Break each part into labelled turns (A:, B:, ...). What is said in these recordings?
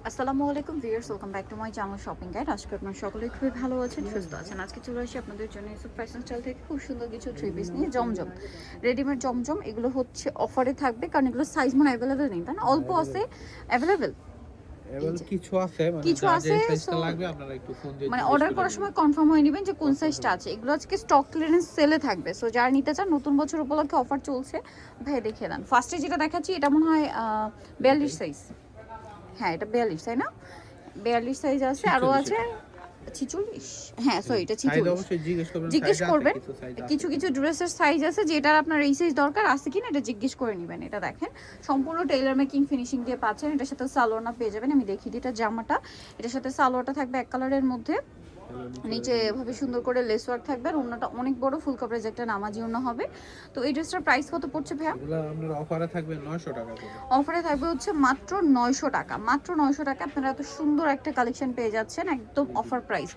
A: আসসালামু আলাইকুম viewers, welcome back to my channel shopping guide. আজকে আপনারা সকলেই খুবই ভালো আছেন, সুস্থ আছেন। আজকে চলে আসি আপনাদের জন্য ইউসুফ ফ্যাশন স্টাইল থেকে খুব সুন্দর কিছু থ্রি পিস নিয়ে। জমজম রেডিমেড জমজম, এগুলো হচ্ছে অফারে থাকবে, কারণ এগুলো সাইজ মনে অ্যাভেলেবেল নেই, তাই না? অল্প আছে অ্যাভেলেবেল,
B: এবার কিছু আছে মানে
A: কিছু
B: যার যে
A: আছে।
B: সাইজটা
A: সো
B: লাগবে আপনারা একটু ফোন দিয়ে
A: মানে
B: জিজ্ঞেস
A: অর্ডার
B: করে
A: করার
B: নেবেন।
A: সময় কনফার্ম হয়ে নেবেন যে কোন সাইজটা আছে। এগুলো আজকে স্টক ক্লিয়ারেন্স সেলে থাকবে, সো যারা নিতে চান, নতুন বছর উপলক্ষে অফার চলছে। ভাই দেখিয়ে দেন। ফার্স্টে যেটা দেখাচ্ছি এটা মনে হয় 42 সাইজ। হ্যাঁ, এটা 42 তাই না? 42 সাইজ আছে, আরও
B: 46
A: আছে
B: এটা।
A: 46। হ্যাঁ সরি, এটা
B: সাইজ
A: 46।
B: অবশ্যই জিজ্ঞেস করবেন,
A: জিজ্ঞেস
B: সাইজ আছে
A: করবেন,
B: কিছু সাইজ আছে
A: কিছু কিছু
B: কিনা।
A: ড্রেসের সাইজ আছে যেটার আপনার এই সাইজ দরকার আছে কিনা এটা জিজ্ঞেস করে নেবেন। এটা দেখেন সম্পূর্ণ টেইলার মেকিং ফিনিশিং দিয়ে পাচ্ছেন। এটার সাথে সালোয়ারটা পেয়ে যাবেন। আমি দেখিয়ে দিই, এটা জামাটা, এটার সাথে সালোয়ারটা থাকবে এক কালারের মধ্যে। নিচে এভাবে সুন্দর করে লেস ওয়ার্ক থাকবে, আর ওড়নাটা অনেক বড় ফুল কভারেজ একটা নামাজি ওড়না হবে। তো এই ড্রেসটার প্রাইস কত পড়ছে ভাইয়া?
B: এগুলো আপনার অফারে থাকবে 900 টাকা করে।
A: অফারে থাকবে হচ্ছে মাত্র 900 টাকা। মাত্র 900 টাকা আপনারা এত সুন্দর একটা কালেকশন পেয়ে যাচ্ছেন, একদম অফার প্রাইস।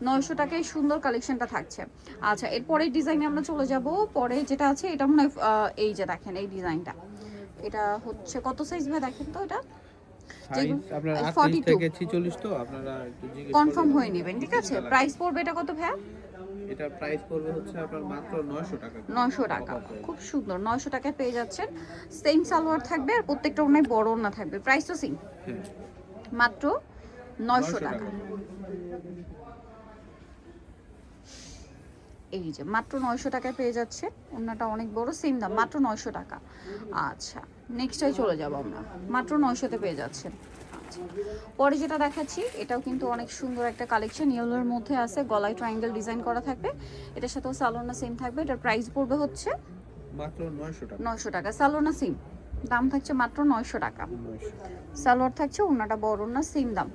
A: 900 টাকায় সুন্দর কালেকশনটা থাকছে। আচ্ছা, এরপরের ডিজাইনে আমরা চলে যাব। পরে যেটা আছে এটা মনে হয় এই যে দেখেন এই ডিজাইনটা, এটা হচ্ছে কত সাইজ ভাই দেখেন তো? এটা
B: সাইজ আপনার 38
A: 42
B: থেকে 46, তো আপনারা একটু জিজ্ঞেস করে
A: কনফার্ম হয়ে
B: নেবেন
A: নেবেন, ঠিক আছে?
B: যেটা লাগবে।
A: প্রাইস পড়বে এটা কত ভাইয়া?
B: এটা প্রাইস পড়বে হচ্ছে আপনার মাত্র 900 টাকা করে।
A: 900 টাকা, খুব সুন্দর। 900 টাকায় পেয়ে যাচ্ছেন। সেম সালোয়ার থাকবে, আর প্রত্যেকটা ওনায় বড় ওনা থাকবে। প্রাইস তো সেম,
B: হ্যাঁ,
A: মাত্র 900
B: 900
A: টাকা।
B: টাকা।
A: এই যে মাত্র 900 টাকায় পেয়ে যাচ্ছে। ওড়নাটা অনেক বড়, সেম দাম, মাত্র 900 টাকা। আচ্ছা, নেক্সটটাই চলে যাব আমরা। মাত্র 900তে পেয়ে যাচ্ছেন। আচ্ছা, পরে যেটা দেখাচ্ছি এটাও কিন্তু অনেক সুন্দর একটা কালেকশন। ইয়েলোর মধ্যে আছে, গলায় ট্রায়াঙ্গেল ডিজাইন করা থাকবে। এটার সাথেও সালোনা সেম থাকবে। এটার প্রাইস পড়বে হচ্ছে
B: মাত্র 900 টাকা।
A: 900 টাকা। সালোনা সেম দাম থাকছে মাত্র 900 টাকা।
B: 900।
A: সালোয়ার থাকছে, ওড়নাটা বড় ওড়না, সেম দাম।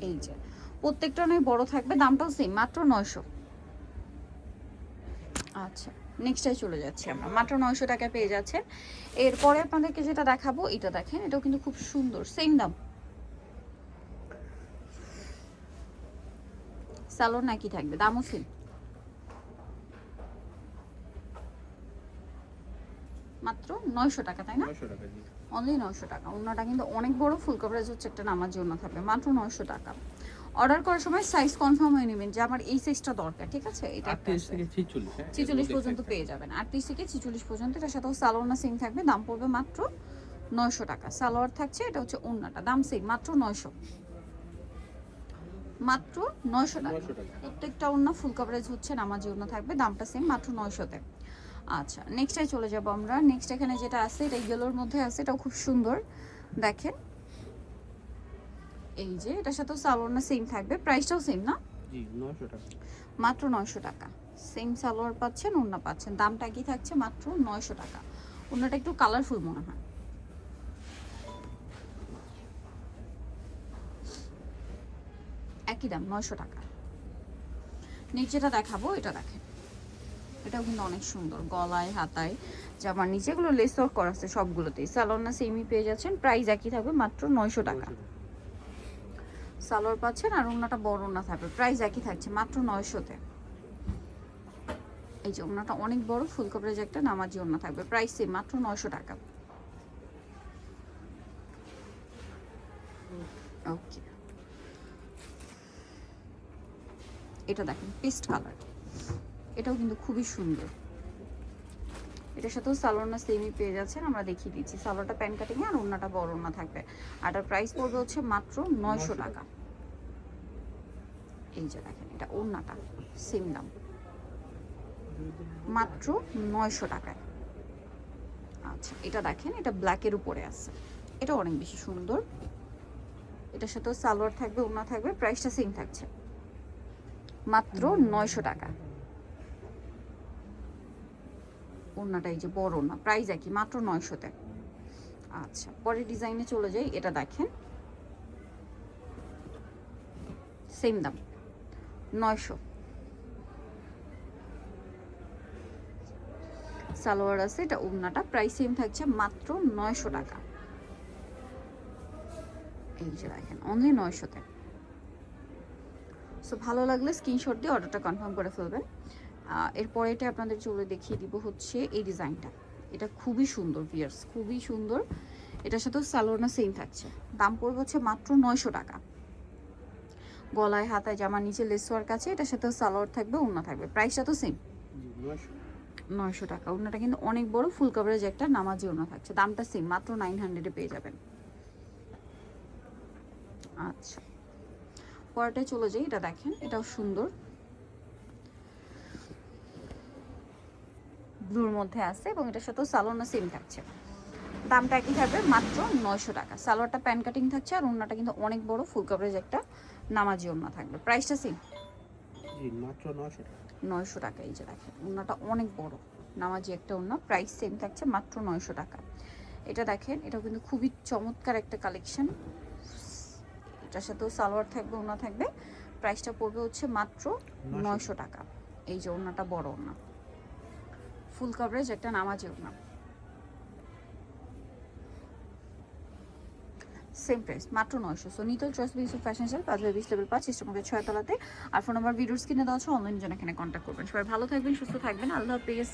A: এই যে প্রত্যেকটা অনেক বড় থাকবে, দামটাও সেম, মাত্র 900। আচ্ছা, নেক্সটটাই চলে যাচ্ছি আমরা। মাত্র 900 টাকায় পেয়ে যাচ্ছেন। এরপরে আপনাদেরকে যেটা দেখাবো এটা দেখেন, এটাও কিন্তু খুব সুন্দর, সেম দাম। সালোয়ার নাকি থাকবে, দামও সেম, মাত্র 900 টাকা, তাই না?
B: 900 টাকা জি।
A: অনলি 900 টাকা। ওড়নাটা কিন্তু অনেক বড়, ফুল কভারেজ হচ্ছে একটা নামার জন্য থাকবে, মাত্র 900 টাকা। অর্ডার করার সময় সাইজ কনফার্ম হয়ে নেবেন যে আমার এই সাইজটা দরকার, ঠিক আছে? এটা একটা
B: 38 থেকে 46, হ্যাঁ, এর
A: 46
B: মধ্যে
A: পর্যন্ত
B: size
A: পেয়ে যাবেন, 38 থেকে 46 পর্যন্ত। এটার সাথেও সালোয়ার সেম থাকবে, দাম পড়বে মাত্র 900 টাকা। সালোয়ার থাকছে, এটা হচ্ছে ওড়নাটা, দাম সেম, মাত্র 900। মাত্র 900 টাকা।
B: 900 টাকা।
A: প্রত্যেকটা ওড়না ফুল কভারেজ হচ্ছে নামাজি ওড়না থাকবে, দামটা সেম, মাত্র 900-তে। আচ্ছা, নেক্সটটাই চলে যাব আমরা। নেক্সট এখানে যেটা আছে এটা ইয়েলোর মধ্যে আছে, এটাও খুব সুন্দর দেখেন। এই যে এটার সাথেও সালোয়ার সেম থাকবে, প্রাইসটাও সেম না?
B: জি, 900 টাকা।
A: মাত্র 900 টাকা। সেম সালোয়ার পাচ্ছেন, ওড়না পাচ্ছেন, দামটা কি থাকছে? মাত্র 900 টাকা। ওড়নাটা একটু কালারফুল মনে হয়। একই দাম, 900 টাকা। নেক্সট যেটা দেখাবো এটা দেখেন, এটাও কিন্তু অনেক সুন্দর। গলায়, হাতায়, জামার নিচেগুলো লেস ওয়ার্ক করা আছে সবগুলোতেই। সালোয়ার সেমই পেয়ে যাচ্ছেন, প্রাইস একই থাকবে, মাত্র 900 টাকা। সালোয়ার পাচ্ছেন, আর ওড়নাটা বড় ওড়না থাকবে, প্রাইস একই থাকছে, মাত্র 900-তে। এই যে ওড়নাটা অনেক বড়, ফুল কভারেজ একটা নামাজি ওড়না থাকবে, প্রাইস সেম, মাত্র 900 টাকা। ওকে, এটা দেখেন পেস্ট কালার, এটাও কিন্তু খুবই সুন্দর। এটার সাথেও সালোয়ারটা সেমই পেয়ে যাচ্ছেন, আমরা দেখিয়ে দিচ্ছি। সালোয়ারটা প্যান্ট কাটিং আর ওড়নাটা বড় ওড়না থাকবে, আর এটার প্রাইস পড়বে হচ্ছে মাত্র 900 টাকা। এই যে দেখেন, এটা ওড়নাটা সেম দাম, মাত্র 900 টাকায়। আচ্ছা, এটা দেখেন, এটা ব্ল্যাকের উপরে আছে, এটা অনেক বেশি সুন্দর। এটার সাথেও সালোয়ার থাকবে, ওড়না থাকবে, প্রাইসটা সেম থাকছে, মাত্র 900 টাকা। ওড়নাটা এই যে বড় ওড়না, প্রাইস একই, মাত্র 900-তে। আচ্ছা, পরের ডিজাইনে চলে যাই। এটা দেখেন, সেম দাম, 900। সালোয়ার আছে, এটা ওড়নাটা, প্রাইস সেম থাকছে, মাত্র 900 টাকা। এই যে দেখেন, অনলি 900-তে। সো ভালো লাগলে স্ক্রিনশট দিয়ে অর্ডারটা কনফার্ম করে ফেলবেন। এরপরে এটা আপনাদের চলে দেখিয়ে দিব হচ্ছে এই ডিজাইনটা। এটা খুবই সুন্দর ভিয়ার্স, খুবই সুন্দর। এটার সাথেও সালোয়ারটা সেম থাকছে, দাম পড়বে হচ্ছে মাত্র 900 টাকা। গলায় হাতায় জামার নিচে লেস ওয়ার্ক আছে, এটার সাথেও সালোয়ার থাকবে, ওড়না থাকবে, প্রাইসটা তো সেম
B: জি 900।
A: 900 টাকা। ওড়নাটা কিন্তু অনেক বড় ফুল কভারেজ একটা নামাজি ওড়না থাকছে, দামটা সেম মাত্র 900 এ পেয়ে যাবেন। আচ্ছা, পরেরটায় চলে যাই, এটা দেখেন এটাও সুন্দর, ব্লুর মধ্যে আছে এবং এটার সাথেও সালোয়ারটা সেম থাকছে, দামটা একই থাকবে মাত্র 900 টাকা। সালোয়ারটা প্যান কাটিং থাকছে আর ওড়নাটা কিন্তু অনেক বড় ফুল কভারেজ একটা নামাজি ওড়না থাকবে, প্রাইসটা সেম
B: জি মাত্র 900 টাকা।
A: 900 টাকা। এই যে দেখেন ওড়নাটা অনেক বড় নামাজি একটা ওড়না, প্রাইস সেম থাকছে মাত্র 900 টাকা। এটা দেখেন এটাও কিন্তু খুবই চমৎকার একটা কালেকশন, এটার সাথেও সালোয়ার থাকবে, ওড়না থাকবে, প্রাইসটা পড়বে হচ্ছে মাত্র 900 টাকা। এই যে ওড়নাটা বড় ওড়না, ফুল কভারেজ একটা নামাজি ওড়না, সেম প্রাইস মাত্র 900। সো নিতল choice beauty fashion style 5/20 level 5 ইস্টামকে 6 তলাতে। আর ফোন নাম্বার ভিডিওস কিনে দেওয়া আছে, অনলাইন জন্য এখানে কন্ট্যাক্ট করবেন। সবাই ভালো থাকবেন, সুস্থ থাকবেন, আল্লাহ হাফেজ।